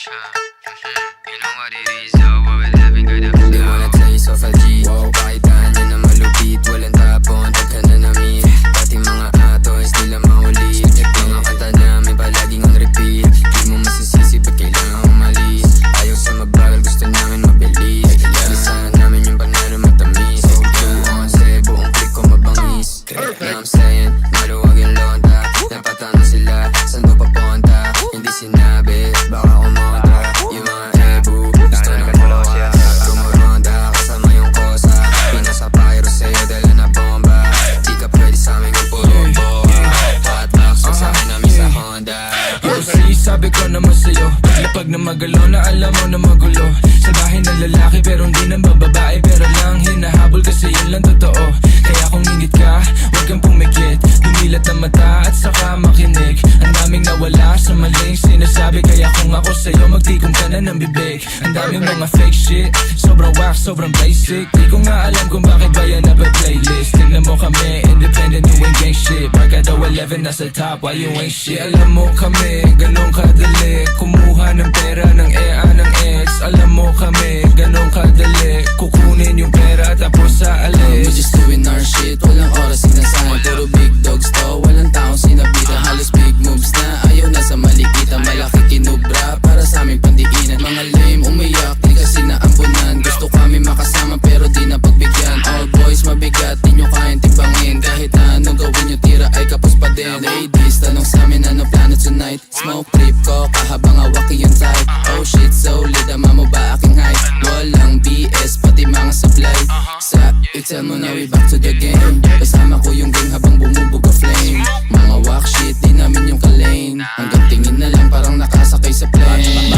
You know what it is, though, what we're living, good up. They wanna taste of a G. Wow, kakitaan nyo na malupit. Walang tapon, tagka na namin. Pati mga atos, di lang maulit. Mga kanta namin palaging on repeat. Di mo masisisi, ba't kailangan umalis? Ayaw sa mabagal, gusto namin mabilis. Lalisahan namin yung panalo matamis. O2-11, buong click ko mabangis. Now I'm saying, maluwag yung londa. Napatano sila, saan ba papunta? Hindi sinabi, baka kumontra. Yung mga ebu, gusto ng boka. Rumoronda, kasama yung kosa. Pinasa pyro sa'yo, dala na bomba. Di ka pwede sa'min kung puro boha. Hotbox, sasakay namin sa Honda. Kasi sabi ko naman sa'yo, paglapag na magalaw na alam mo na magulo. Salbahin na lalaki pero hindi na bababae. Pero lang hinahabol kasi yun lang totoo. Kaya kung ingit ka, huwag kang pumikit. Dumilat na mata at saka makinig. Ang daming nawala sa maling sinasabi. Kaya kung ako sa'yo, magtikom ka na ng bibig. Ang daming mga fake shit, sobrang wax, sobrang basic. Di ko nga alam kung bakit ba yan nabe-playlist. Tignan mo kami, independent, you ain't gang shit. Barkada 11 nasa top, while you ain't shit. Alam mo kami, ganun kadali. Kumuha ng pera ng EA ng ex. Alam mo kami, ganun kadali. Kukunin yung pera tapos sa We're alis. just doing our shit, walang oras sinasahan. Puro big dogs to, walang taong sinabitan. Halos big moves na, ayaw na sa malikitan. Malaki kinubra, para sa aming pandiinan. Mga lame, umiyak, di kasi naampunan. Gusto kami makasama pero di na pagbigyan. All boys mabigat, di nyo kayang timbangin. Kahit anong gawin nyo, tira ay kapos pa din. Ladies, tanong sa amin ano plano tonight. Smoke trip ko, kahabang awaki yung type. Oh shit, solid, ama mo ba aking height? Walang BS, pati mga supply. Sa Excel mo na, we back to the game. Kasama ko yung gang habang bumubuga flame. Mga walk shit, di namin yung kalane. Hanggang tingin na lang parang nakasakay sa plane.